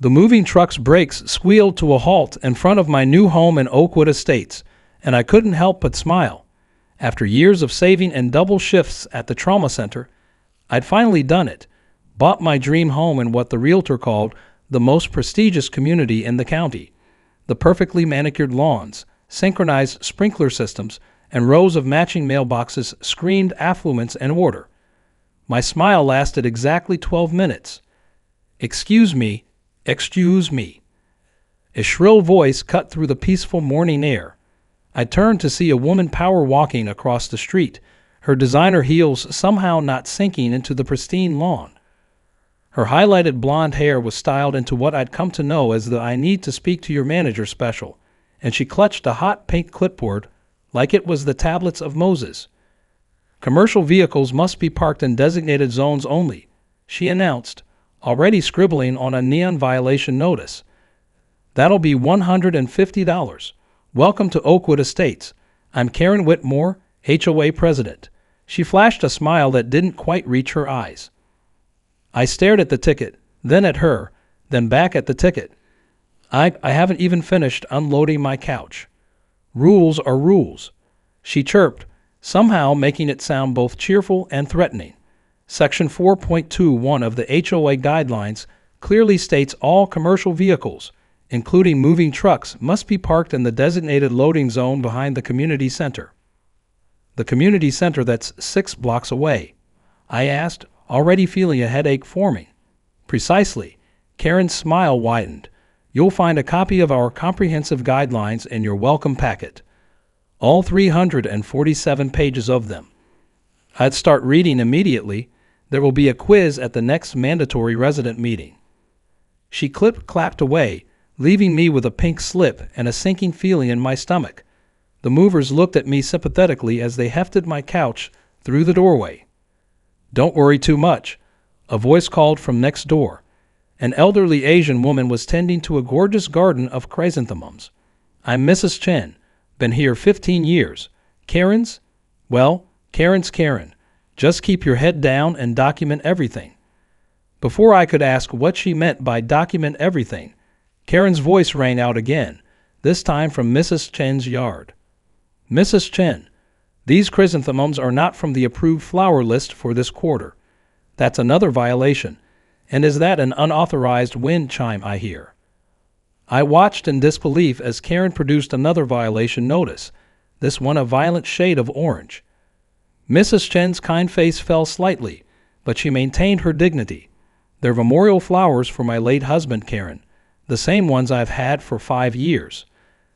The moving truck's brakes squealed to a halt in front of my new home in Oakwood Estates, and I couldn't help but smile. After years of saving and double shifts at the trauma center, I'd finally done it, bought my dream home in what the realtor called the most prestigious community in the county. The perfectly manicured lawns, synchronized sprinkler systems, and rows of matching mailboxes screamed affluence and order. My smile lasted exactly 12 minutes. "Excuse me, excuse me." A shrill voice cut through the peaceful morning air. I turned to see a woman power walking across the street, her designer heels somehow not sinking into the pristine lawn. Her highlighted blonde hair was styled into what I'd come to know as the "I need to speak to your manager" special, and she clutched a hot pink clipboard like it was the tablets of Moses. "Commercial vehicles must be parked in designated zones only," she announced, already scribbling on a neon violation notice. "That'll be $150. Welcome to Oakwood Estates. I'm Karen Whitmore, HOA president." She flashed a smile that didn't quite reach her eyes. I stared at the ticket, then at her, then back at the ticket. I haven't even finished unloading my couch. "Rules are rules," she chirped, somehow making it sound both cheerful and threatening. Section 4.21 of the HOA guidelines clearly states all commercial vehicles, including moving trucks, must be parked in the designated loading zone behind the community center. "The community center that's 6 blocks away?" I asked, already feeling a headache forming. "Precisely." Karen's smile widened. "You'll find a copy of our comprehensive guidelines in your welcome packet. All 347 pages of them. I'd start reading immediately. There will be a quiz at the next mandatory resident meeting." She clip-clapped away, leaving me with a pink slip and a sinking feeling in my stomach. The movers looked at me sympathetically as they hefted my couch through the doorway. "Don't worry too much," a voice called from next door. An elderly Asian woman was tending to a gorgeous garden of chrysanthemums. "I'm Mrs. Chen. Been here 15 years. Karen's? Well, Karen's Karen. Just keep your head down and document everything." Before I could ask what she meant by document everything, Karen's voice rang out again, this time from Mrs. Chen's yard. "Mrs. Chen, these chrysanthemums are not from the approved flower list for this quarter. That's another violation. And is that an unauthorized wind chime I hear?" I watched in disbelief as Karen produced another violation notice, this one a violent shade of orange. Mrs. Chen's kind face fell slightly, but she maintained her dignity. "They're memorial flowers for my late husband, Karen, the same ones I've had for 5 years.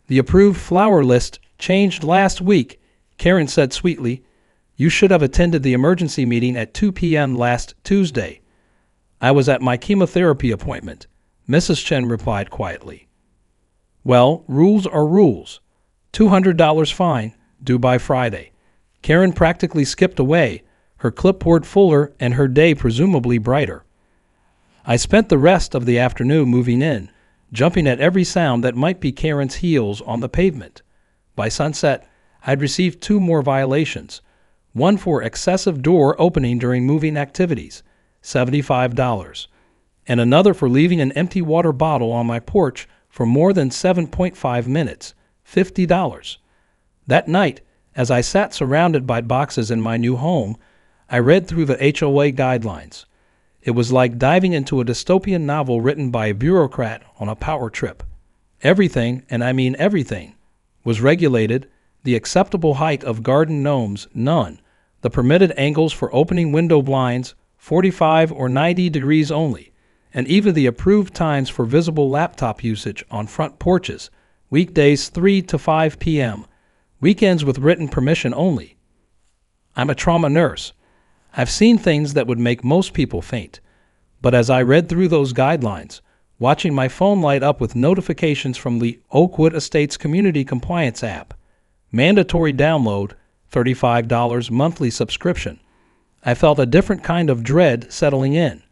The approved flower list changed last week," Karen said sweetly. "You should have attended the emergency meeting at 2 p.m. last Tuesday." "I was at my chemotherapy appointment," Mrs. Chen replied quietly. "Well, rules are rules. $200 fine, due by Friday." Karen practically skipped away, her clipboard fuller and her day presumably brighter. I spent the rest of the afternoon moving in, jumping at every sound that might be Karen's heels on the pavement. By sunset, I'd received 2 more violations, one for excessive door opening during moving activities, $75, and another for leaving an empty water bottle on my porch for more than 7.5 minutes, $50. That night, as I sat surrounded by boxes in my new home, I read through the HOA guidelines. It was like diving into a dystopian novel written by a bureaucrat on a power trip. Everything, and I mean everything, was regulated. The acceptable height of garden gnomes, none. The permitted angles for opening window blinds, 45 or 90 degrees only. And even the approved times for visible laptop usage on front porches, weekdays 3 to 5 p.m., weekends with written permission only. I'm a trauma nurse. I've seen things that would make most people faint. But as I read through those guidelines, watching my phone light up with notifications from the Oakwood Estates Community Compliance app, mandatory download, $35 monthly subscription, I felt a different kind of dread settling in.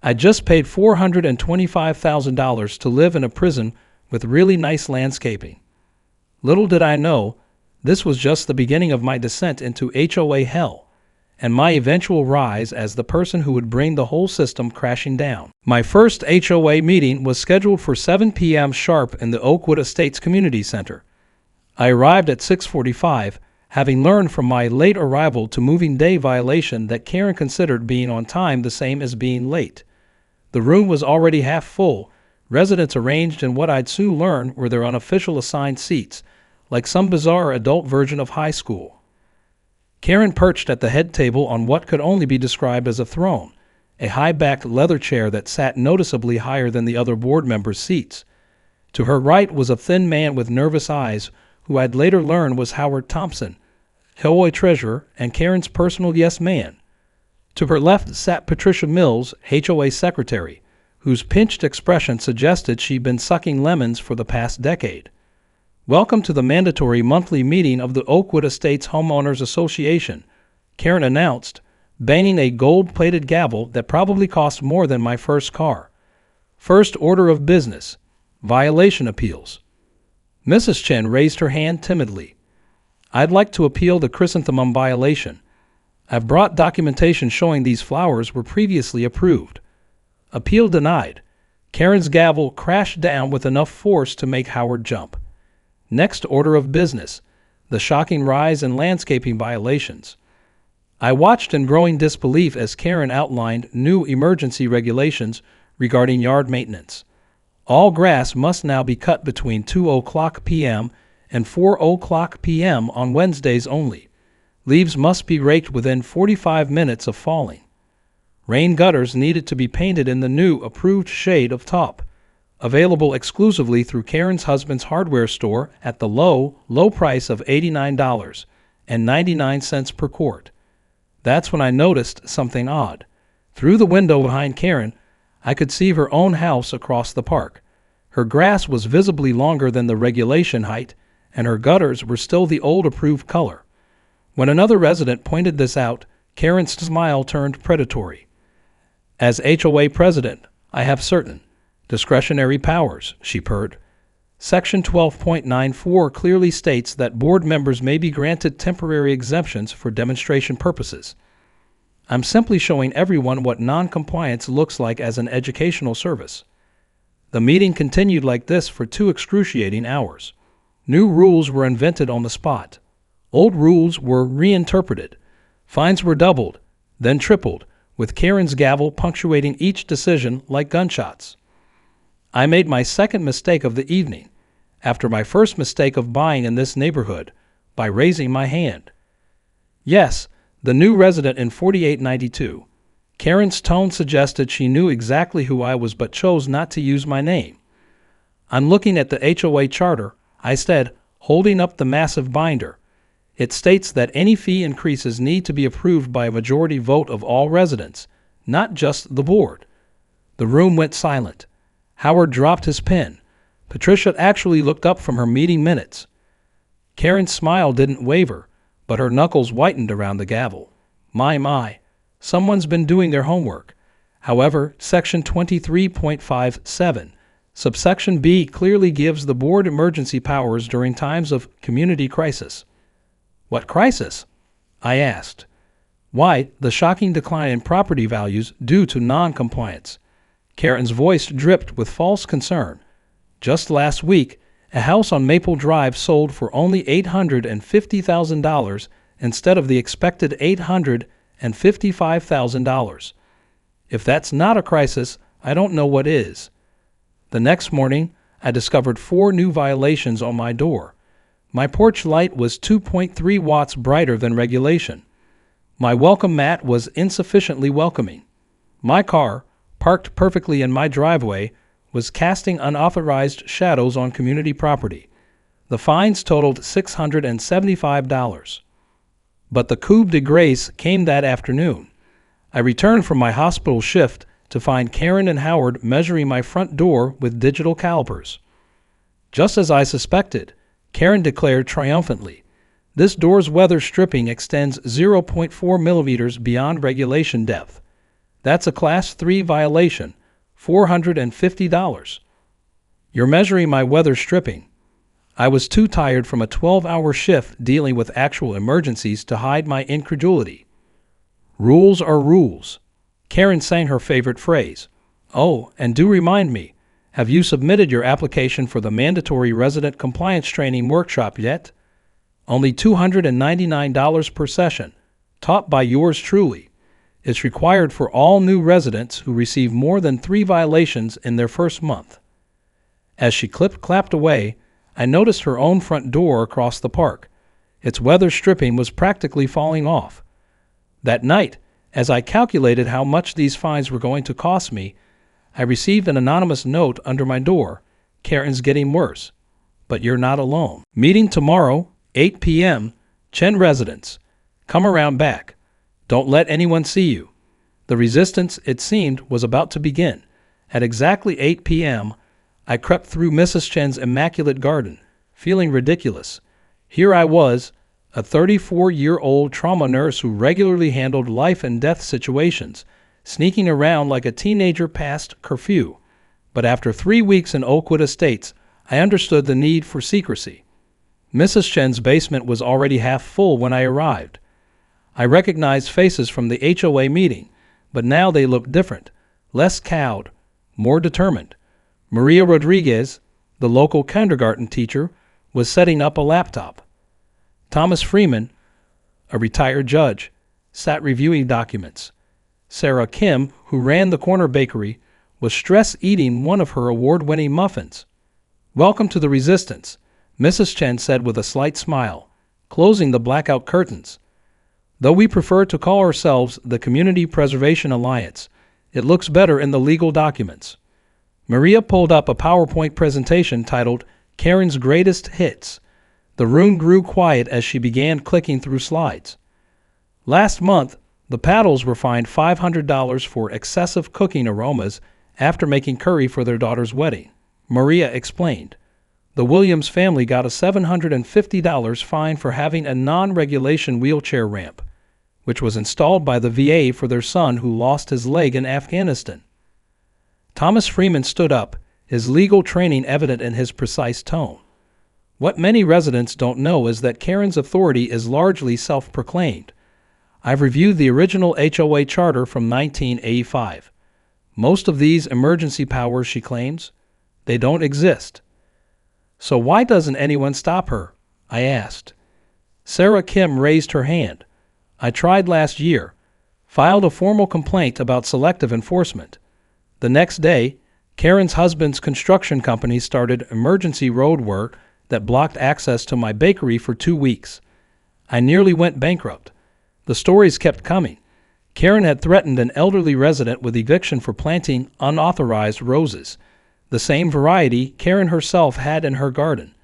I just paid $425,000 to live in a prison with really nice landscaping. Little did I know, this was just the beginning of my descent into HOA hell, and my eventual rise as the person who would bring the whole system crashing down. My first HOA meeting was scheduled for 7 p.m. sharp in the Oakwood Estates Community Center. I arrived at 6:45, having learned from my late arrival to moving day violation that Karen considered being on time the same as being late. The room was already half full, residents arranged in what I'd soon learn were their unofficial assigned seats, like some bizarre adult version of high school. Karen perched at the head table on what could only be described as a throne, a high-backed leather chair that sat noticeably higher than the other board members' seats. To her right was a thin man with nervous eyes, who I'd later learn was Howard Thompson, HOA treasurer and Karen's personal yes-man. To her left sat Patricia Mills, HOA secretary, whose pinched expression suggested she'd been sucking lemons for the past decade. "Welcome to the mandatory monthly meeting of the Oakwood Estates Homeowners Association," Karen announced, banging a gold-plated gavel that probably cost more than my first car. "First order of business: violation appeals." Mrs. Chen raised her hand timidly. "I'd like to appeal the chrysanthemum violation. I've brought documentation showing these flowers were previously approved." Appeal denied. Karen's gavel crashed down with enough force to make Howard jump. Next order of business: the shocking rise in landscaping violations. I watched in growing disbelief as Karen outlined new emergency regulations regarding yard maintenance. All grass must now be cut between 2:00 p.m. and 4:00 p.m. on Wednesdays only. Leaves must be raked within 45 minutes of falling. Rain gutters needed to be painted in the new approved shade of taupe, available exclusively through Karen's husband's hardware store at the low price of $89.99 per quart. That's when I noticed something odd. Through the window behind Karen, I could see her own house across the park. Her grass was visibly longer than the regulation height, and her gutters were still the old approved color. When another resident pointed this out, Karen's smile turned predatory. "As HOA president, I have certain discretionary powers," she purred. Section 12.94 clearly states that board members may be granted temporary exemptions for demonstration purposes. I'm simply showing everyone what non-compliance looks like as an educational service. The meeting continued like this for 2 excruciating hours. New rules were invented on the spot. Old rules were reinterpreted. Fines were doubled, then tripled, with Karen's gavel punctuating each decision like gunshots. I made my second mistake of the evening, after my first mistake of buying in this neighborhood, by raising my hand. Yes, the new resident in 4892. Karen's tone suggested she knew exactly who I was but chose not to use my name. "I'm looking at the HOA charter," I said, holding up the massive binder. "It states that any fee increases need to be approved by a majority vote of all residents, not just the board." The room went silent. Howard dropped his pen. Patricia actually looked up from her meeting minutes. Karen's smile didn't waver, but her knuckles whitened around the gavel. My, someone's been doing their homework. However, Section 23.57, subsection B clearly gives the board emergency powers during times of community crisis. "What crisis?" I asked. "Why, the shocking decline in property values due to non-compliance." Karen's voice dripped with false concern. "Just last week, a house on Maple Drive sold for only $850,000 instead of the expected $855,000. If that's not a crisis, I don't know what is." The next morning, I discovered 4 new violations on my door. My porch light was 2.3 watts brighter than regulation. My welcome mat was insufficiently welcoming. My car, parked perfectly in my driveway, was casting unauthorized shadows on community property. The fines totaled $675. But the coup de grace came that afternoon. I returned from my hospital shift to find Karen and Howard measuring my front door with digital calipers. Just as I suspected, Karen declared triumphantly, "This door's weather stripping extends 0.4 millimeters beyond regulation depth. That's a Class 3 violation, $450. You're measuring my weather stripping." I was too tired from a 12-hour shift dealing with actual emergencies to hide my incredulity. Rules are rules. Karen sang her favorite phrase. Oh, and do remind me, have you submitted your application for the mandatory resident compliance training workshop yet? Only $299 per session, taught by yours truly. It's required for all new residents who receive more than 3 violations in their first month. As she clapped away, I noticed her own front door across the park. Its weather stripping was practically falling off. That night, as I calculated how much these fines were going to cost me, I received an anonymous note under my door. Karen's getting worse, but you're not alone. Meeting tomorrow, 8 p.m., Chen residents. Come around back. Don't let anyone see you. The resistance, it seemed, was about to begin. At exactly 8 p.m., I crept through Mrs. Chen's immaculate garden, feeling ridiculous. Here I was, a 34-year-old trauma nurse who regularly handled life and death situations, sneaking around like a teenager past curfew. But after 3 weeks in Oakwood Estates, I understood the need for secrecy. Mrs. Chen's basement was already half full when I arrived. I recognized faces from the HOA meeting, but now they looked different, less cowed, more determined. Maria Rodriguez, the local kindergarten teacher, was setting up a laptop. Thomas Freeman, a retired judge, sat reviewing documents. Sarah Kim, who ran the corner bakery, was stress-eating one of her award-winning muffins. "Welcome to the resistance," Mrs. Chen said with a slight smile, closing the blackout curtains. "Though we prefer to call ourselves the Community Preservation Alliance, it looks better in the legal documents." Maria pulled up a PowerPoint presentation titled Karen's Greatest Hits. The room grew quiet as she began clicking through slides. Last month, the Paddles were fined $500 for excessive cooking aromas after making curry for their daughter's wedding. Maria explained. The Williams family got a $750 fine for having a non-regulation wheelchair ramp, which was installed by the VA for their son who lost his leg in Afghanistan. Thomas Freeman stood up, his legal training evident in his precise tone. What many residents don't know is that Karen's authority is largely self-proclaimed. I've reviewed the original HOA charter from 1985. Most of these emergency powers, she claims, they don't exist. So why doesn't anyone stop her? I asked. Sarah Kim raised her hand. I tried last year, filed a formal complaint about selective enforcement. The next day, Karen's husband's construction company started emergency road work that blocked access to my bakery for 2 weeks. I nearly went bankrupt. The stories kept coming. Karen had threatened an elderly resident with eviction for planting unauthorized roses, the same variety Karen herself had in her garden.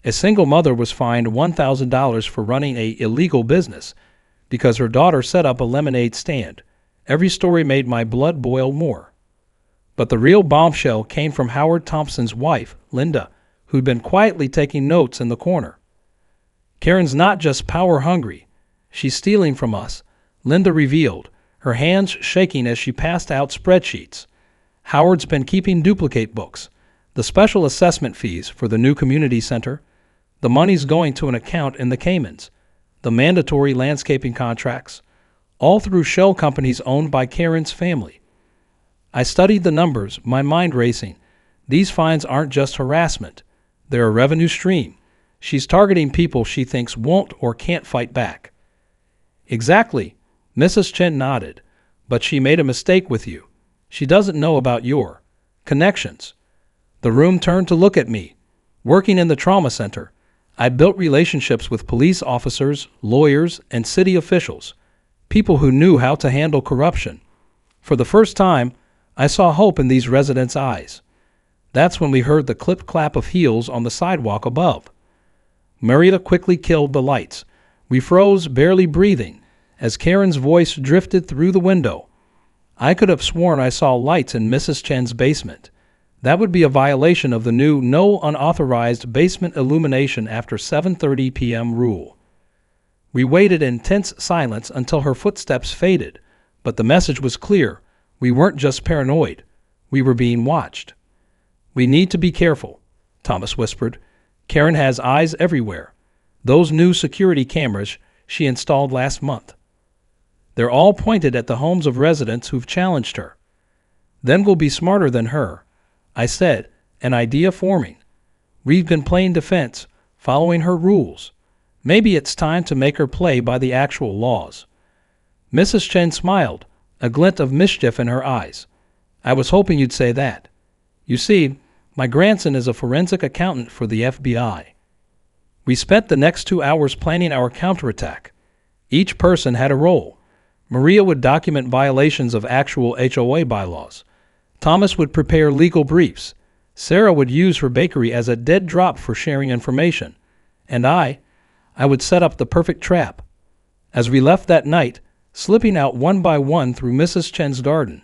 A single mother was fined $1,000 for running an illegal business because her daughter set up a lemonade stand. Every story made my blood boil more. But the real bombshell came from Howard Thompson's wife, Linda, who'd been quietly taking notes in the corner. Karen's not just power hungry. She's stealing from us, Linda revealed, her hands shaking as she passed out spreadsheets. Howard's been keeping duplicate books, the special assessment fees for the new community center, the money's going to an account in the Caymans, the mandatory landscaping contracts, all through shell companies owned by Karen's family. I studied the numbers, my mind racing. These fines aren't just harassment. They're a revenue stream. She's targeting people she thinks won't or can't fight back. Exactly, Mrs. Chen nodded. But she made a mistake with you. She doesn't know about your connections. The room turned to look at me. Working in the trauma center, I built relationships with police officers, lawyers, and city officials, people who knew how to handle corruption. For the first time, I saw hope in these residents' eyes. That's when we heard the clip-clap of heels on the sidewalk above. Maria quickly killed the lights. We froze, barely breathing, as Karen's voice drifted through the window. I could have sworn I saw lights in Mrs. Chen's basement. That would be a violation of the new no unauthorized basement illumination after 7:30 p.m. rule. We waited in tense silence until her footsteps faded, but the message was clear. We weren't just paranoid. We were being watched. We need to be careful, Thomas whispered. Karen has eyes everywhere. Those new security cameras she installed last month. They're all pointed at the homes of residents who've challenged her. Then we'll be smarter than her, I said, an idea forming. We've been playing defense, following her rules. Maybe it's time to make her play by the actual laws. Mrs. Chen smiled, a glint of mischief in her eyes. I was hoping you'd say that. You see, my grandson is a forensic accountant for the FBI. We spent the next 2 hours planning our counterattack. Each person had a role. Maria would document violations of actual HOA bylaws. Thomas would prepare legal briefs. Sarah would use her bakery as a dead drop for sharing information. And I would set up the perfect trap. As we left that night, slipping out one by one through Mrs. Chen's garden,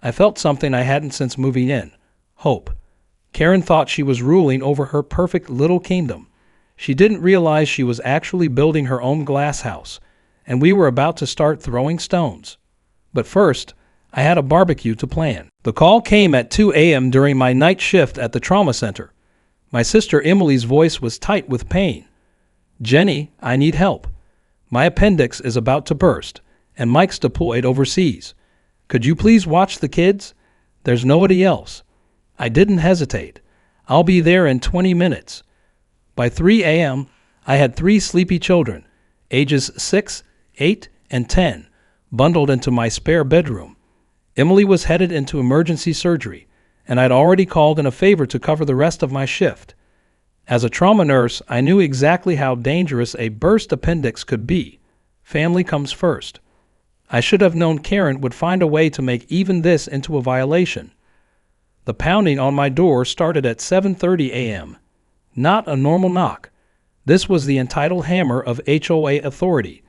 I felt something I hadn't since moving in. Hope. Karen thought she was ruling over her perfect little kingdom. She didn't realize she was actually building her own glass house, and we were about to start throwing stones. But first, I had a barbecue to plan. The call came at 2 a.m. during my night shift at the trauma center. My sister Emily's voice was tight with pain. Jenny, I need help. My appendix is about to burst, and Mike's deployed overseas. Could you please watch the kids? There's nobody else. I didn't hesitate. I'll be there in 20 minutes. By 3 a.m., I had 3 sleepy children, ages 6, 8, and 10, bundled into my spare bedroom. Emily was headed into emergency surgery, and I'd already called in a favor to cover the rest of my shift. As a trauma nurse, I knew exactly how dangerous a burst appendix could be. Family comes first. I should have known Karen would find a way to make even this into a violation. The pounding on my door started at 7:30 a.m. Not a normal knock. This was the entitled hammer of HOA authority.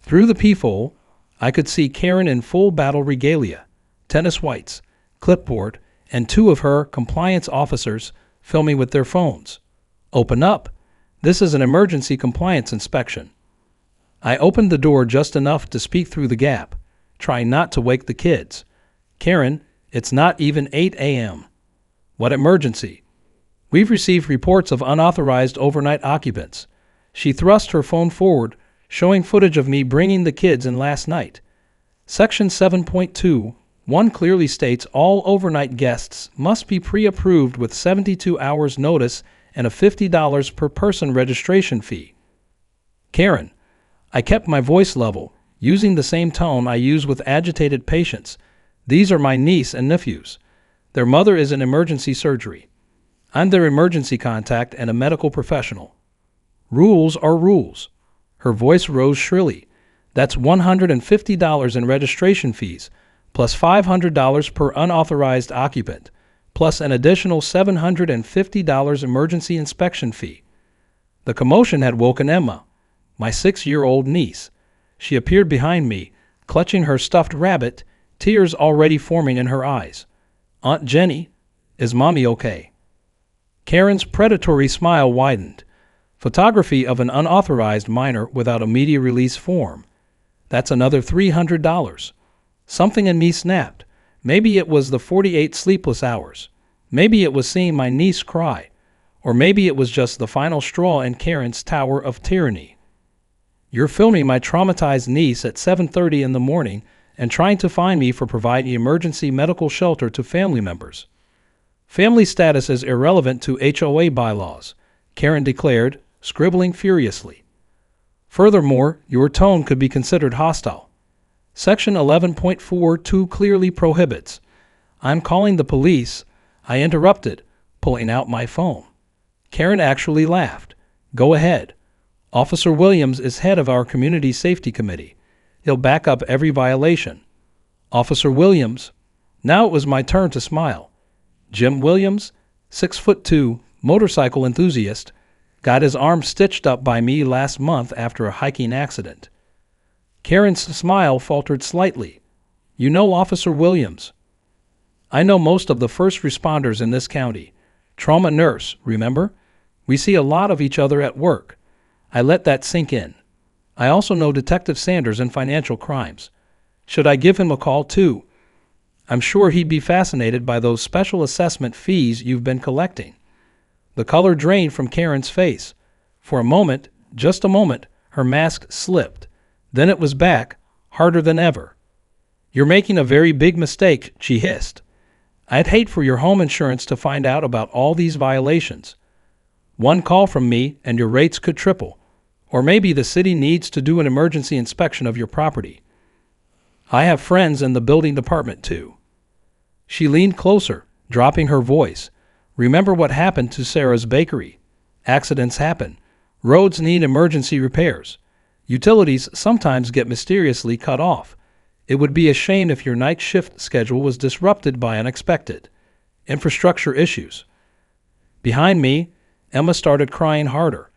Through the peephole, I could see Karen in full battle regalia, tennis whites, clipboard, and 2 of her compliance officers filming with their phones. Open up. This is an emergency compliance inspection. I opened the door just enough to speak through the gap, trying not to wake the kids. Karen, it's not even 8 a.m. What emergency? We've received reports of unauthorized overnight occupants. She thrust her phone forward, showing footage of me bringing the kids in last night. Section 7.2(1) clearly states all overnight guests must be pre-approved with 72 hours notice and a $50 per person registration fee. Karen, I kept my voice level, using the same tone I use with agitated patients. These are my niece and nephews. Their mother is in emergency surgery. I'm their emergency contact and a medical professional. Rules are rules. Her voice rose shrilly. That's $150 in registration fees, plus $500 per unauthorized occupant, plus an additional $750 emergency inspection fee. The commotion had woken Emma, my 6-year-old niece. She appeared behind me, clutching her stuffed rabbit, tears already forming in her eyes. Aunt Jenny, is Mommy okay? Karen's predatory smile widened. Photography of an unauthorized minor without a media release form. That's another $300. Something in me snapped. Maybe it was the 48 sleepless hours. Maybe it was seeing my niece cry. Or maybe it was just the final straw in Karen's tower of tyranny. You're filming my traumatized niece at 7:30 in the morning and trying to find me for providing emergency medical shelter to family members. Family status is irrelevant to HOA bylaws, Karen declared, scribbling furiously. Furthermore, your tone could be considered hostile. Section 11.42 clearly prohibits. I'm calling the police. I interrupted, pulling out my phone. Karen actually laughed. Go ahead. Officer Williams is head of our Community Safety Committee. He'll back up every violation. Officer Williams. Now it was my turn to smile. Jim Williams, 6'2", motorcycle enthusiast, got his arm stitched up by me last month after a hiking accident. Karen's smile faltered slightly. You know Officer Williams. I know most of the first responders in this county. Trauma nurse, remember? We see a lot of each other at work. I let that sink in. I also know Detective Sanders in financial crimes. Should I give him a call too? I'm sure he'd be fascinated by those special assessment fees you've been collecting. The color drained from Karen's face. For a moment, just a moment, her mask slipped. Then it was back, harder than ever. "You're making a very big mistake," she hissed. "I'd hate for your home insurance to find out about all these violations. One call from me and your rates could triple. Or maybe the city needs to do an emergency inspection of your property. I have friends in the building department too." She leaned closer, dropping her voice. "Remember what happened to Sarah's bakery? Accidents happen. Roads need emergency repairs. Utilities sometimes get mysteriously cut off. It would be a shame if your night shift schedule was disrupted by unexpected infrastructure issues." Behind me, Emma started crying harder.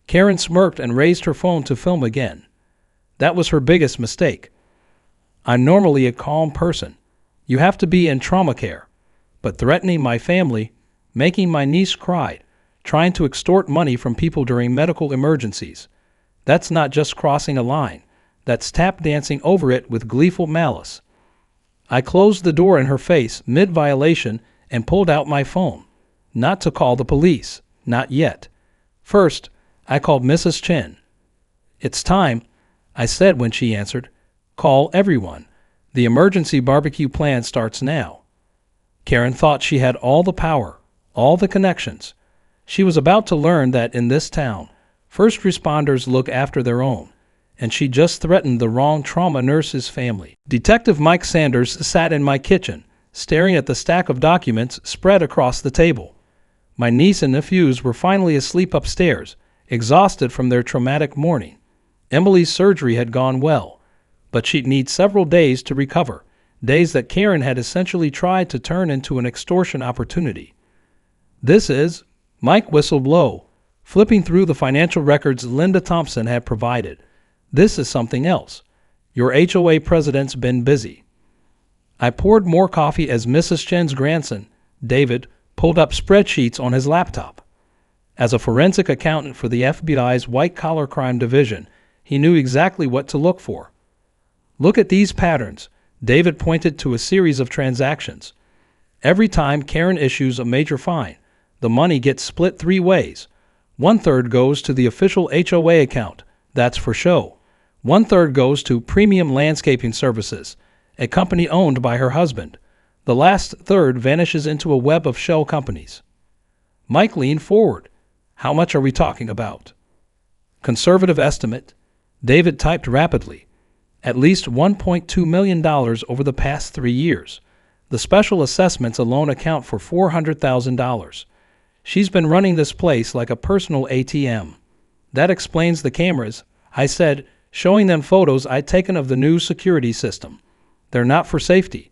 Karen smirked and raised her phone to film again. That was her biggest mistake. "I'm normally a calm person. You have to be in trauma care. But threatening my family, making my niece cry, trying to extort money from people during medical emergencies, that's not just crossing a line. That's tap dancing over it with gleeful malice." I closed the door in her face mid-violation and pulled out my phone. Not to call the police. Not yet. First, I called Mrs. Chen. "It's time," I said when she answered. "Call everyone. The emergency barbecue plan starts now." Karen thought she had all the power, all the connections. She was about to learn that in this town, first responders look after their own, and she just threatened the wrong trauma nurse's family. Detective Mike Sanders sat in my kitchen, staring at the stack of documents spread across the table. My niece and nephews were finally asleep upstairs, exhausted from their traumatic morning. Emily's surgery had gone well, but she'd need several days to recover, days that Karen had essentially tried to turn into an extortion opportunity. "This is," Mike whistled low, flipping through the financial records Linda Thompson had provided. "This is something else. Your HOA president's been busy." I poured more coffee as Mrs. Chen's grandson, David, pulled up spreadsheets on his laptop. As a forensic accountant for the FBI's white-collar crime division, he knew exactly what to look for. "Look at these patterns," David pointed to a series of transactions. "Every time Karen issues a major fine, the money gets split 3 ways. 1/3 goes to the official HOA account, that's for show. 1/3 goes to Premium Landscaping Services, a company owned by her husband. The last third vanishes into a web of shell companies." Mike leaned forward. "How much are we talking about?" "Conservative estimate," David typed rapidly. "At least $1.2 million over the past 3 years. The special assessments alone account for $400,000. She's been running this place like a personal ATM." "That explains the cameras," I said, showing them photos I'd taken of the new security system. "They're not for safety.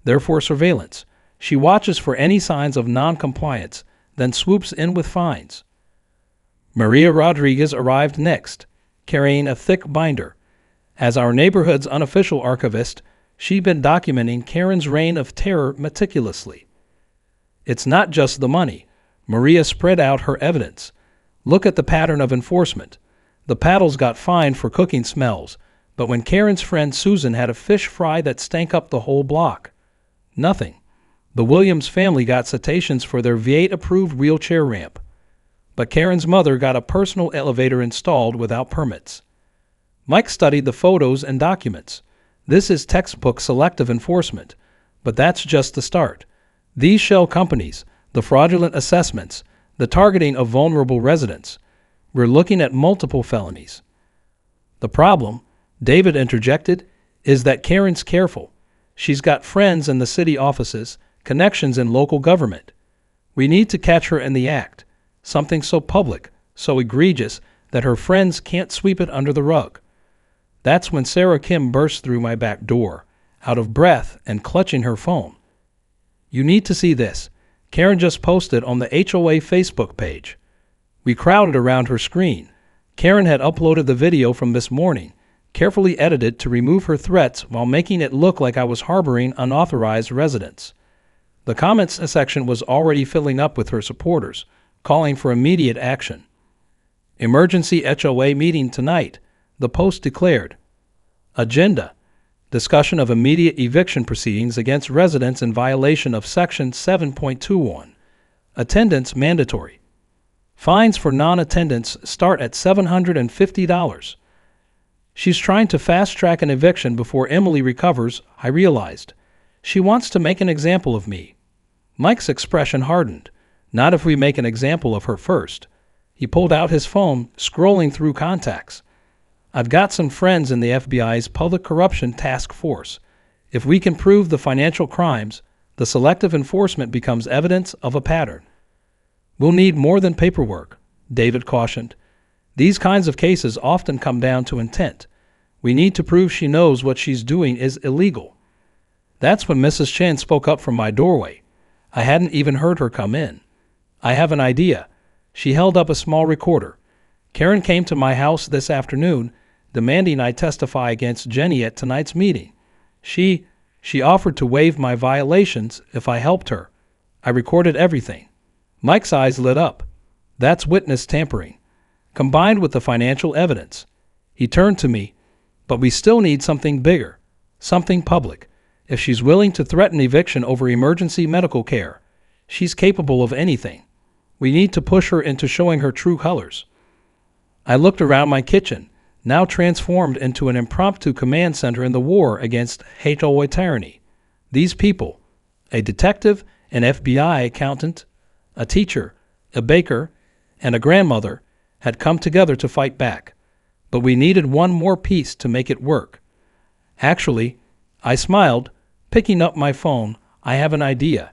They're for surveillance. She watches for any signs of non-compliance, then swoops in with fines." Maria Rodriguez arrived next, carrying a thick binder. As our neighborhood's unofficial archivist, she'd been documenting Karen's reign of terror meticulously. "It's not just the money." Maria spread out her evidence. "Look at the pattern of enforcement. The paddles got fined for cooking smells, but when Karen's friend Susan had a fish fry that stank up the whole block, nothing. The Williams family got citations for their V8-approved wheelchair ramp, but Karen's mother got a personal elevator installed without permits." Mike studied the photos and documents. "This is textbook selective enforcement, but that's just the start. These shell companies, the fraudulent assessments, the targeting of vulnerable residents. We're looking at multiple felonies." "The problem," David interjected, "is that Karen's careful. She's got friends in the city offices, connections in local government. We need to catch her in the act, something so public, so egregious, that her friends can't sweep it under the rug." That's when Sarah Kim burst through my back door, out of breath and clutching her phone. "You need to see this," Karen just posted on the HOA Facebook page. We crowded around her screen. Karen had uploaded the video from this morning, carefully edited to remove her threats while making it look like I was harboring unauthorized residents. The comments section was already filling up with her supporters, calling for immediate action. "Emergency HOA meeting tonight," the post declared. Agenda: discussion of immediate eviction proceedings against residents in violation of Section 7.21. Attendance mandatory. Fines for non-attendance start at $750. She's trying to fast-track an eviction before Emily recovers, I realized. She wants to make an example of me. Mike's expression hardened. Not if we make an example of her first. He pulled out his phone, scrolling through contacts. I've got some friends in the FBI's Public Corruption Task Force. If we can prove the financial crimes, the selective enforcement becomes evidence of a pattern. We'll need more than paperwork, David cautioned. These kinds of cases often come down to intent. We need to prove she knows what she's doing is illegal. That's when Mrs. Chen spoke up from my doorway. I hadn't even heard her come in. I have an idea. She held up a small recorder. Karen came to my house this afternoon, demanding I testify against Jenny at tonight's meeting. She offered to waive my violations if I helped her. I recorded everything. Mike's eyes lit up. That's witness tampering, combined with the financial evidence. He turned to me. But we still need something bigger, something public. If she's willing to threaten eviction over emergency medical care, she's capable of anything. We need to push her into showing her true colors. I looked around my kitchen, now transformed into an impromptu command center in the war against HOA tyranny. These people, a detective, an FBI accountant, a teacher, a baker, and a grandmother, had come together to fight back. But we needed one more piece to make it work. Actually, I smiled, picking up my phone. I have an idea.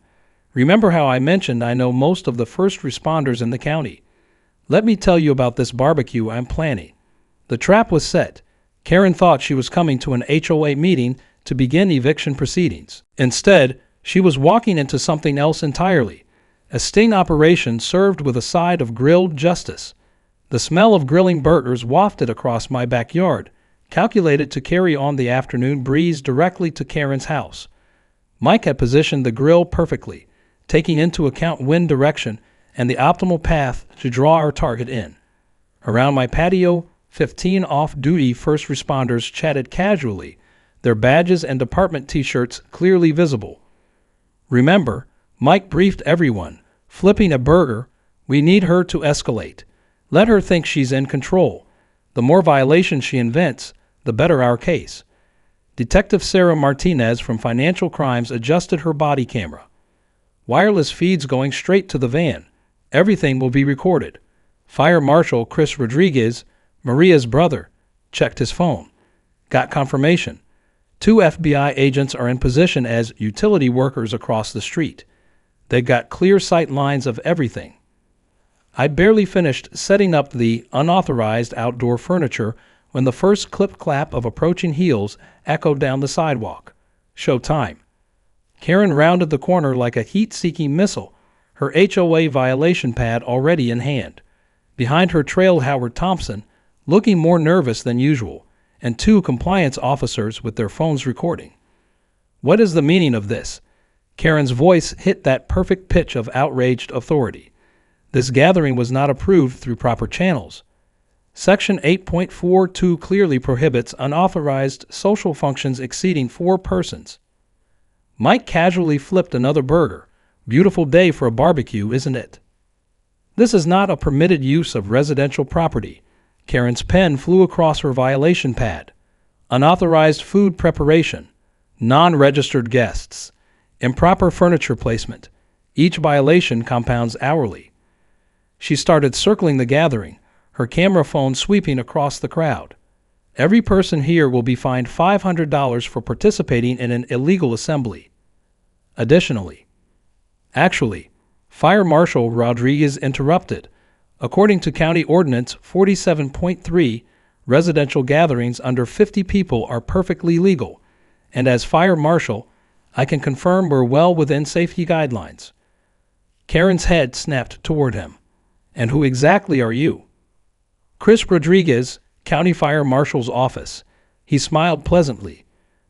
Remember how I mentioned I know most of the first responders in the county? Let me tell you about this barbecue I'm planning. The trap was set. Karen thought she was coming to an HOA meeting to begin eviction proceedings. Instead, she was walking into something else entirely. A sting operation served with a side of grilled justice. The smell of grilling burgers wafted across my backyard, calculated to carry on the afternoon breeze directly to Karen's house. Mike had positioned the grill perfectly, taking into account wind direction and the optimal path to draw our target in. Around my patio, 15 off-duty first responders chatted casually, their badges and department t-shirts clearly visible. Remember, Mike briefed everyone, flipping a burger. We need her to escalate. Let her think she's in control. The more violations she invents, the better our case. Detective Sarah Martinez from Financial Crimes adjusted her body camera. Wireless feeds going straight to the van. Everything will be recorded. Fire Marshal Chris Rodriguez, Maria's brother, checked his phone. Got confirmation. 2 FBI agents are in position as utility workers across the street. They've got clear sight lines of everything. I'd barely finished setting up the unauthorized outdoor furniture when the first clip-clap of approaching heels echoed down the sidewalk. Showtime. Karen rounded the corner like a heat-seeking missile, her HOA violation pad already in hand. Behind her trailed Howard Thompson, looking more nervous than usual, and 2 compliance officers with their phones recording. What is the meaning of this? Karen's voice hit that perfect pitch of outraged authority. This gathering was not approved through proper channels. Section 8.42 clearly prohibits unauthorized social functions exceeding 4 persons. Mike casually flipped another burger. Beautiful day for a barbecue, isn't it? This is not a permitted use of residential property. Karen's pen flew across her violation pad. Unauthorized food preparation. Non-registered guests. Improper furniture placement. Each violation compounds hourly. She started circling the gathering, her camera phone sweeping across the crowd. Every person here will be fined $500 for participating in an illegal assembly. Additionally, Fire Marshal Rodriguez interrupted. According to County Ordinance 47.3, residential gatherings under 50 people are perfectly legal, and as Fire Marshal, I can confirm we're well within safety guidelines. Karen's head snapped toward him. And who exactly are you? Chris Rodriguez, County Fire Marshal's office. He smiled pleasantly.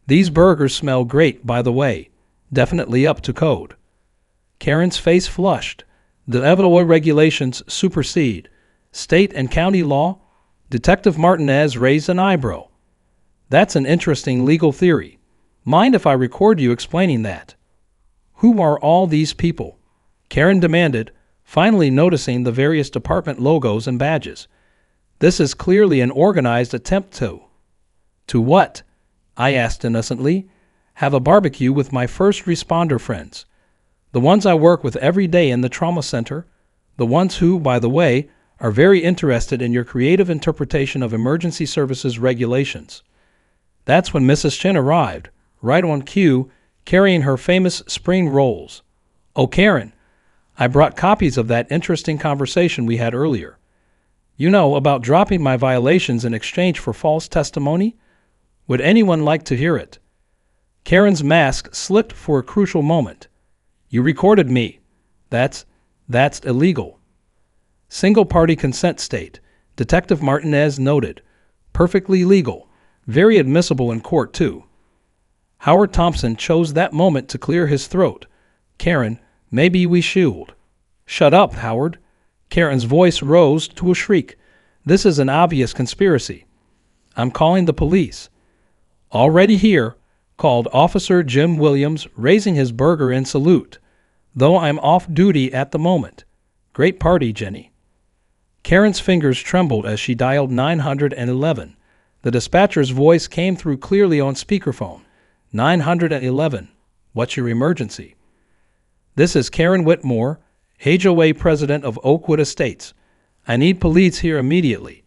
These burgers smell great, by the way. Definitely up to code. Karen's face flushed. The FOA regulations supersede. State and county law? Detective Martinez raised an eyebrow. That's an interesting legal theory. Mind if I record you explaining that? Who are all these people? Karen demanded, finally noticing the various department logos and badges. This is clearly an organized attempt to. To what? I asked innocently. Have a barbecue with my first responder friends. The ones I work with every day in the trauma center. The ones who, by the way, are very interested in your creative interpretation of emergency services regulations. That's when Mrs. Chen arrived, right on cue, carrying her famous spring rolls. Oh, Karen, I brought copies of that interesting conversation we had earlier. You know, about dropping my violations in exchange for false testimony? Would anyone like to hear it? Karen's mask slipped for a crucial moment. You recorded me. That's illegal. Single-party consent state, Detective Martinez noted. Perfectly legal. Very admissible in court, too. Howard Thompson chose that moment to clear his throat. Karen, maybe we should. Shut up, Howard. Karen's voice rose to a shriek. This is an obvious conspiracy. I'm calling the police. Already here, called Officer Jim Williams, raising his burger in salute. Though I'm off duty at the moment. Great party, Jenny. Karen's fingers trembled as she dialed 911. The dispatcher's voice came through clearly on speakerphone. 911. What's your emergency? This is Karen Whitmore, HOA president of Oakwood Estates. I need police here immediately.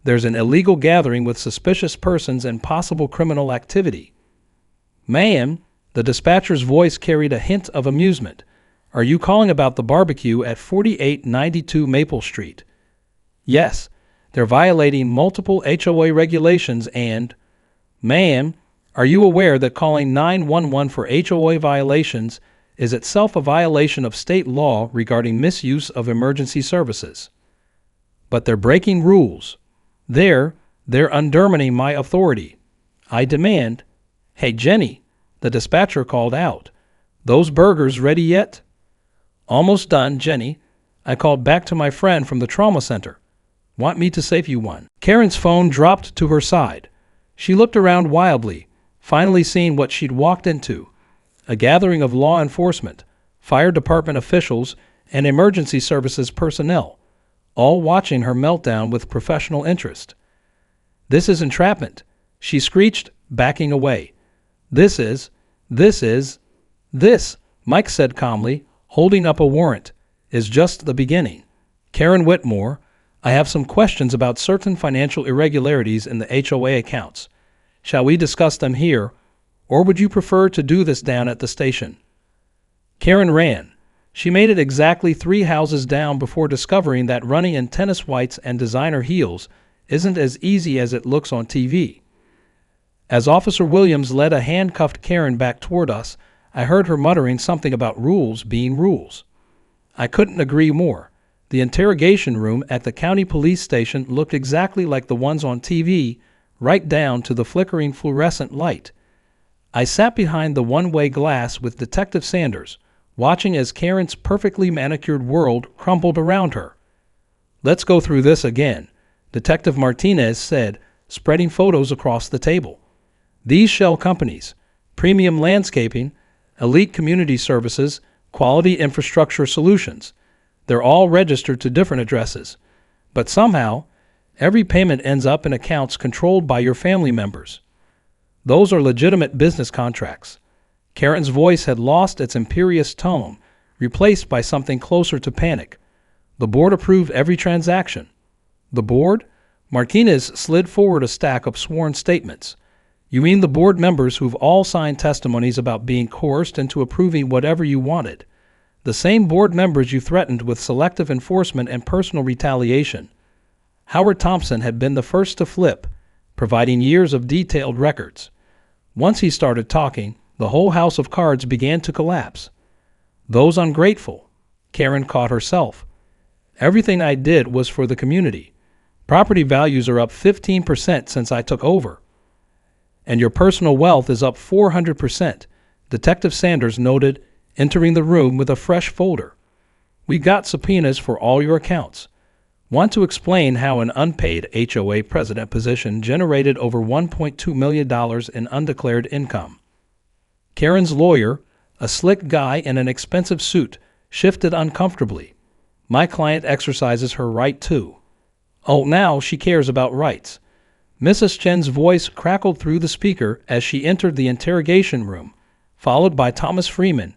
There's an illegal gathering with suspicious persons and possible criminal activity. Ma'am, the dispatcher's voice carried a hint of amusement. Are you calling about the barbecue at 4892 Maple Street? Yes, they're violating multiple HOA regulations and... Ma'am, are you aware that calling 911 for HOA violations is itself a violation of state law regarding misuse of emergency services? But they're breaking rules. They're undermining my authority. I demand... Hey, Jenny, the dispatcher called out. Those burgers ready yet? Almost done, Jenny. I called back to my friend from the trauma center. Want me to save you one? Karen's phone dropped to her side. She looked around wildly, finally seeing what she'd walked into. A gathering of law enforcement, fire department officials, and emergency services personnel, all watching her meltdown with professional interest. This is entrapment, she screeched, backing away. This, Mike said calmly, holding up a warrant, is just the beginning. Karen Whitmore, I have some questions about certain financial irregularities in the HOA accounts. Shall we discuss them here, or would you prefer to do this down at the station? Karen ran. She made it exactly 3 houses down before discovering that running in tennis whites and designer heels isn't as easy as it looks on TV. As Officer Williams led a handcuffed Karen back toward us, I heard her muttering something about rules being rules. I couldn't agree more. The interrogation room at the county police station looked exactly like the ones on TV, right down to the flickering fluorescent light. I sat behind the one-way glass with Detective Sanders, watching as Karen's perfectly manicured world crumbled around her. Let's go through this again, Detective Martinez said, spreading photos across the table. These shell companies, Premium Landscaping, Elite Community Services, Quality Infrastructure Solutions, they're all registered to different addresses. But somehow, every payment ends up in accounts controlled by your family members. Those are legitimate business contracts. Karen's voice had lost its imperious tone, replaced by something closer to panic. The board approved every transaction. The board? Martinez slid forward a stack of sworn statements. You mean the board members who've all signed testimonies about being coerced into approving whatever you wanted? The same board members you threatened with selective enforcement and personal retaliation. Howard Thompson had been the first to flip, providing years of detailed records. Once he started talking, the whole house of cards began to collapse. Those ungrateful. Karen caught herself. Everything I did was for the community. Property values are up 15% since I took over. And your personal wealth is up 400%, Detective Sanders noted, entering the room with a fresh folder. We got subpoenas for all your accounts. Want to explain how an unpaid HOA president position generated over $1.2 million in undeclared income? Karen's lawyer, a slick guy in an expensive suit, shifted uncomfortably. My client exercises her right too. Oh, now she cares about rights. Mrs. Chen's voice crackled through the speaker as she entered the interrogation room, followed by Thomas Freeman,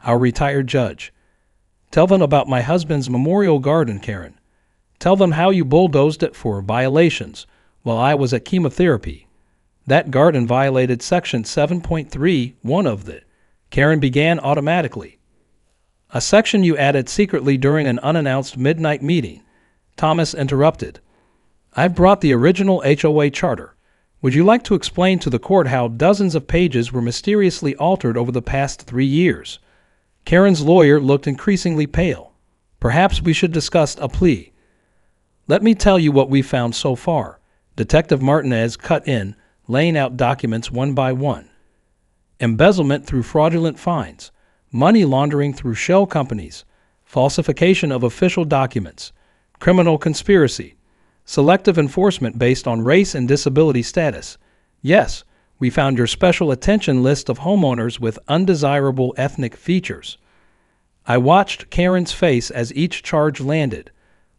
our retired judge. "Tell them about my husband's memorial garden, Karen. Tell them how you bulldozed it for violations while I was at chemotherapy. That garden violated Section 7.3(1) of the..." Karen began automatically. "A section you added secretly during an unannounced midnight meeting," Thomas interrupted. "I've brought the original HOA charter. Would you like to explain to the court how dozens of pages were mysteriously altered over the past 3 years? Karen's lawyer looked increasingly pale. "Perhaps we should discuss a plea." "Let me tell you what we've found so far," Detective Martinez cut in, laying out documents one by one. "Embezzlement through fraudulent fines, money laundering through shell companies, falsification of official documents, criminal conspiracy, selective enforcement based on race and disability status. Yes, we found your special attention list of homeowners with undesirable ethnic features." I watched Karen's face as each charge landed.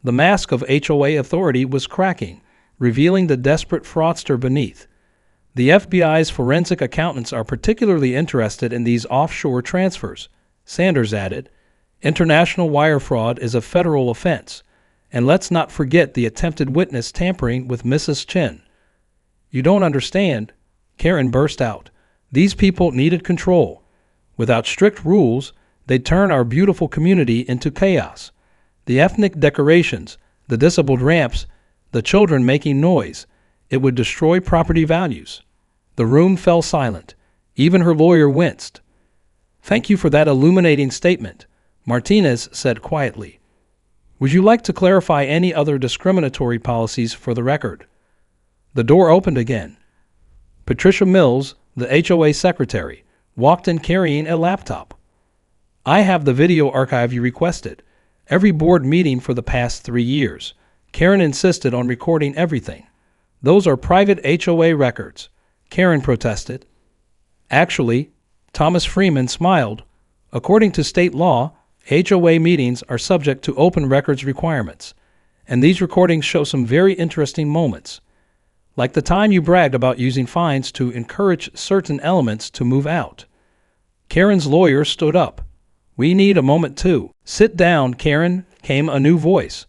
The mask of HOA authority was cracking, revealing the desperate fraudster beneath. "The FBI's forensic accountants are particularly interested in these offshore transfers," Sanders added. "International wire fraud is a federal offense. And let's not forget the attempted witness tampering with Mrs. Chen." "You don't understand," Karen burst out. "These people needed control. Without strict rules, they'd turn our beautiful community into chaos. The ethnic decorations, the disabled ramps, the children making noise. It would destroy property values." The room fell silent. Even her lawyer winced. "Thank you for that illuminating statement," Martinez said quietly. "Would you like to clarify any other discriminatory policies for the record?" The door opened again. Patricia Mills, the HOA secretary, walked in carrying a laptop. "I have the video archive you requested. Every board meeting for the past 3 years. Karen insisted on recording everything. Those are private HOA records," Karen protested. "Actually," Thomas Freeman smiled, "according to state law, HOA meetings are subject to open records requirements, and these recordings show some very interesting moments. Like the time you bragged about using fines to encourage certain elements to move out." Karen's lawyer stood up. "We need a moment too." "Sit down, Karen," came a new voice.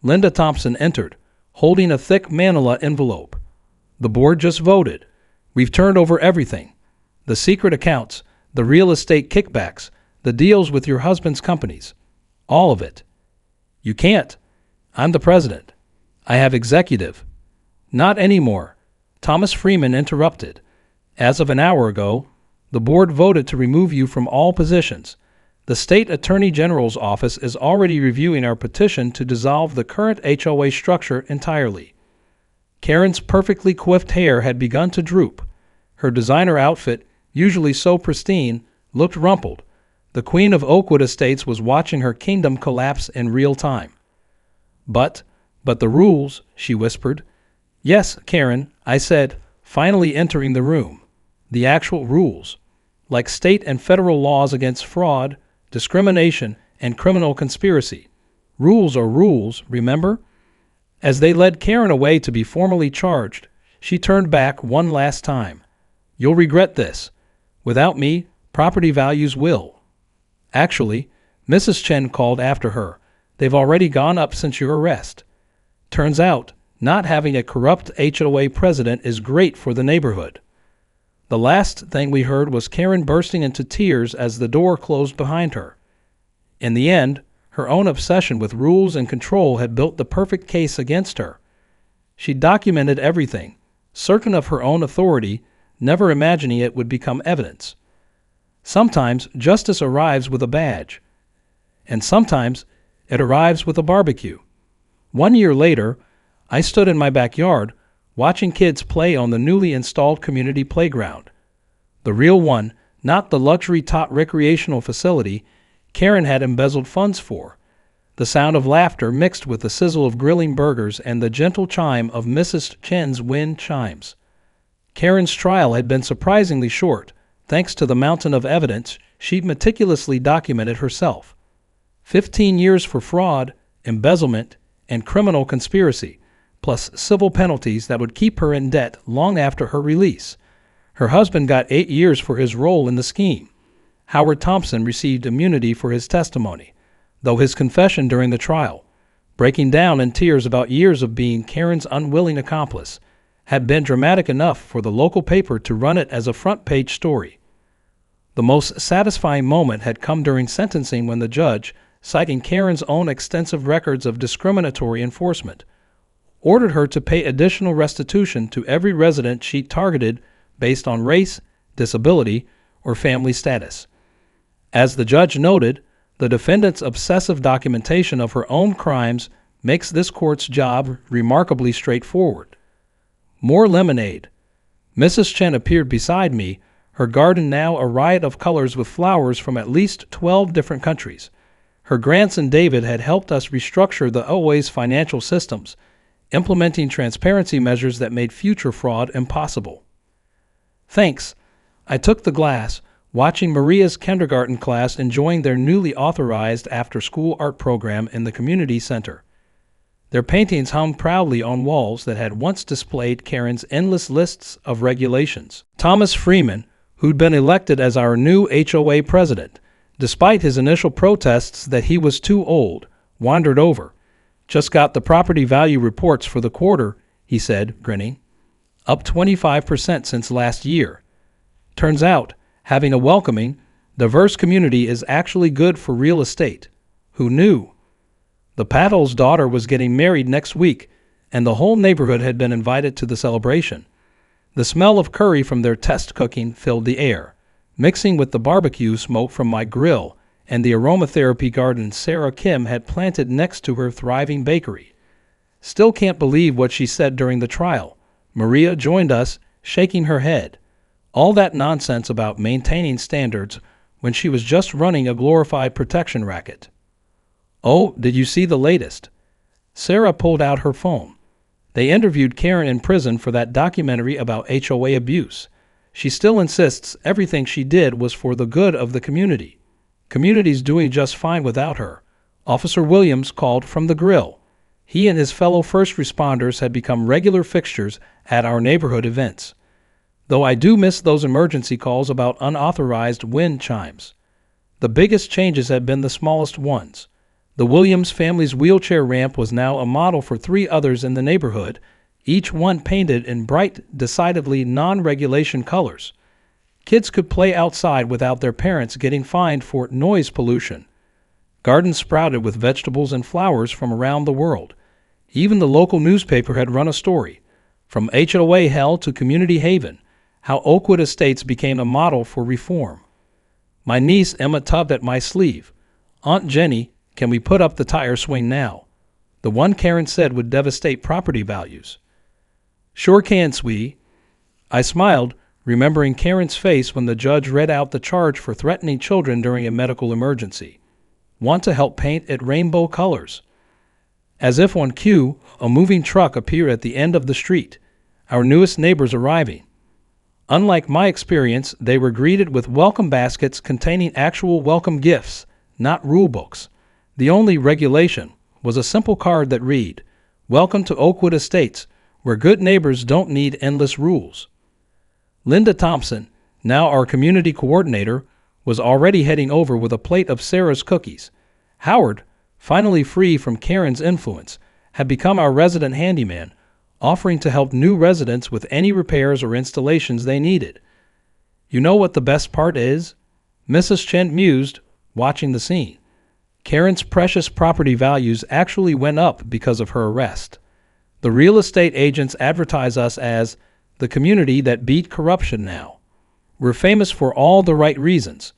Linda Thompson entered, holding a thick manila envelope. "The board just voted. We've turned over everything. The secret accounts, the real estate kickbacks, the deals with your husband's companies. All of it." "You can't. I'm the president. I have executive." "Not anymore," Thomas Freeman interrupted. "As of an hour ago, the board voted to remove you from all positions. The state attorney general's office is already reviewing our petition to dissolve the current HOA structure entirely." Karen's perfectly coiffed hair had begun to droop. Her designer outfit, usually so pristine, looked rumpled. The Queen of Oakwood Estates was watching her kingdom collapse in real time. But the rules," she whispered. "Yes, Karen," I said, finally entering the room. "The actual rules. Like state and federal laws against fraud, discrimination, and criminal conspiracy. Rules are rules, remember?" As they led Karen away to be formally charged, she turned back one last time. "You'll regret this. Without me, property values will." "Actually," Mrs. Chen called after her, "they've already gone up since your arrest. Turns out, not having a corrupt HOA president is great for the neighborhood." The last thing we heard was Karen bursting into tears as the door closed behind her. In the end, her own obsession with rules and control had built the perfect case against her. She documented everything, certain of her own authority, never imagining it would become evidence. Sometimes justice arrives with a badge, and sometimes it arrives with a barbecue. 1 year later, I stood in my backyard watching kids play on the newly installed community playground. The real one, not the luxury tot recreational facility Karen had embezzled funds for. The sound of laughter mixed with the sizzle of grilling burgers and the gentle chime of Mrs. Chen's wind chimes. Karen's trial had been surprisingly short, thanks to the mountain of evidence she'd meticulously documented herself. 15 years for fraud, embezzlement, and criminal conspiracy, plus civil penalties that would keep her in debt long after her release. Her husband got 8 years for his role in the scheme. Howard Thompson received immunity for his testimony, though his confession during the trial, breaking down in tears about years of being Karen's unwilling accomplice, had been dramatic enough for the local paper to run it as a front-page story. The most satisfying moment had come during sentencing when the judge, citing Karen's own extensive records of discriminatory enforcement, ordered her to pay additional restitution to every resident she targeted based on race, disability, or family status. As the judge noted, the defendant's obsessive documentation of her own crimes makes this court's job remarkably straightforward. More lemonade. Mrs. Chen appeared beside me, her garden now a riot of colors with flowers from at least 12 different countries. Her grandson David had helped us restructure the OA's financial systems, implementing transparency measures that made future fraud impossible. Thanks. I took the glass, watching Maria's kindergarten class enjoying their newly authorized after-school art program in the community center. Their paintings hung proudly on walls that had once displayed Karen's endless lists of regulations. Thomas Freeman, who'd been elected as our new HOA president, despite his initial protests that he was too old, wandered over. Just got the property value reports for the quarter, he said, grinning. Up 25% since last year. Turns out, having a welcoming, diverse community is actually good for real estate. Who knew? The Paddle's daughter was getting married next week, and the whole neighborhood had been invited to the celebration. The smell of curry from their test cooking filled the air, mixing with the barbecue smoke from my grill and the aromatherapy garden Sarah Kim had planted next to her thriving bakery. Still can't believe what she said during the trial. Maria joined us, shaking her head. All that nonsense about maintaining standards when she was just running a glorified protection racket. Oh, did you see the latest? Sarah pulled out her phone. They interviewed Karen in prison for that documentary about HOA abuse. She still insists everything she did was for the good of the community. Community's doing just fine without her. Officer Williams called from the grill. He and his fellow first responders had become regular fixtures at our neighborhood events. Though I do miss those emergency calls about unauthorized wind chimes. The biggest changes had been the smallest ones. The Williams family's wheelchair ramp was now a model for 3 others in the neighborhood, each one painted in bright, decidedly non-regulation colors. Kids could play outside without their parents getting fined for noise pollution. Gardens sprouted with vegetables and flowers from around the world. Even the local newspaper had run a story, from HOA hell to community haven, how Oakwood Estates became a model for reform. My niece Emma tugged at my sleeve. Aunt Jenny, can we put up the tire swing now? The one Karen said would devastate property values. Sure can, sweetie. I smiled, remembering Karen's face when the judge read out the charge for threatening children during a medical emergency. Want to help paint it rainbow colors. As if on cue, a moving truck appeared at the end of the street, our newest neighbors arriving. Unlike my experience, they were greeted with welcome baskets containing actual welcome gifts, not rule books. The only regulation was a simple card that read, "Welcome to Oakwood Estates, where good neighbors don't need endless rules." Linda Thompson, now our community coordinator, was already heading over with a plate of Sarah's cookies. Howard, finally free from Karen's influence, had become our resident handyman, offering to help new residents with any repairs or installations they needed. You know what the best part is? Mrs. Chen mused, watching the scene. Karen's precious property values actually went up because of her arrest. The real estate agents advertise us as the community that beat corruption now. We're famous for all the right reasons.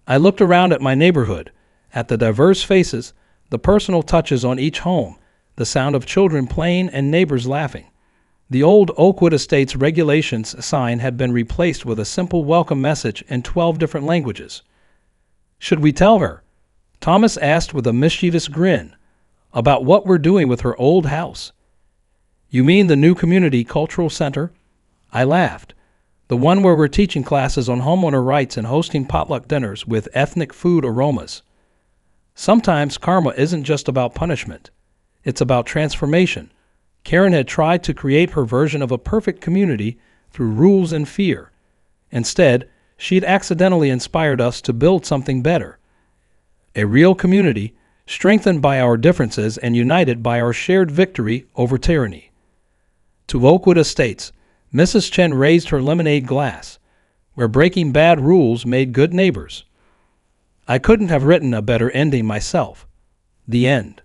I looked around at my neighborhood, at the diverse faces, the personal touches on each home, the sound of children playing and neighbors laughing. The old Oakwood Estates regulations sign had been replaced with a simple welcome message in 12 different languages. Should we tell her? Thomas asked with a mischievous grin, about what we're doing with her old house. You mean the new community cultural center? I laughed. The one where we're teaching classes on homeowner rights and hosting potluck dinners with ethnic food aromas. Sometimes karma isn't just about punishment. It's about transformation. Karen had tried to create her version of a perfect community through rules and fear. Instead, she'd accidentally inspired us to build something better. A real community, strengthened by our differences and united by our shared victory over tyranny. To Oakwood Estates, Mrs. Chen raised her lemonade glass, where breaking bad rules made good neighbors. I couldn't have written a better ending myself. The end.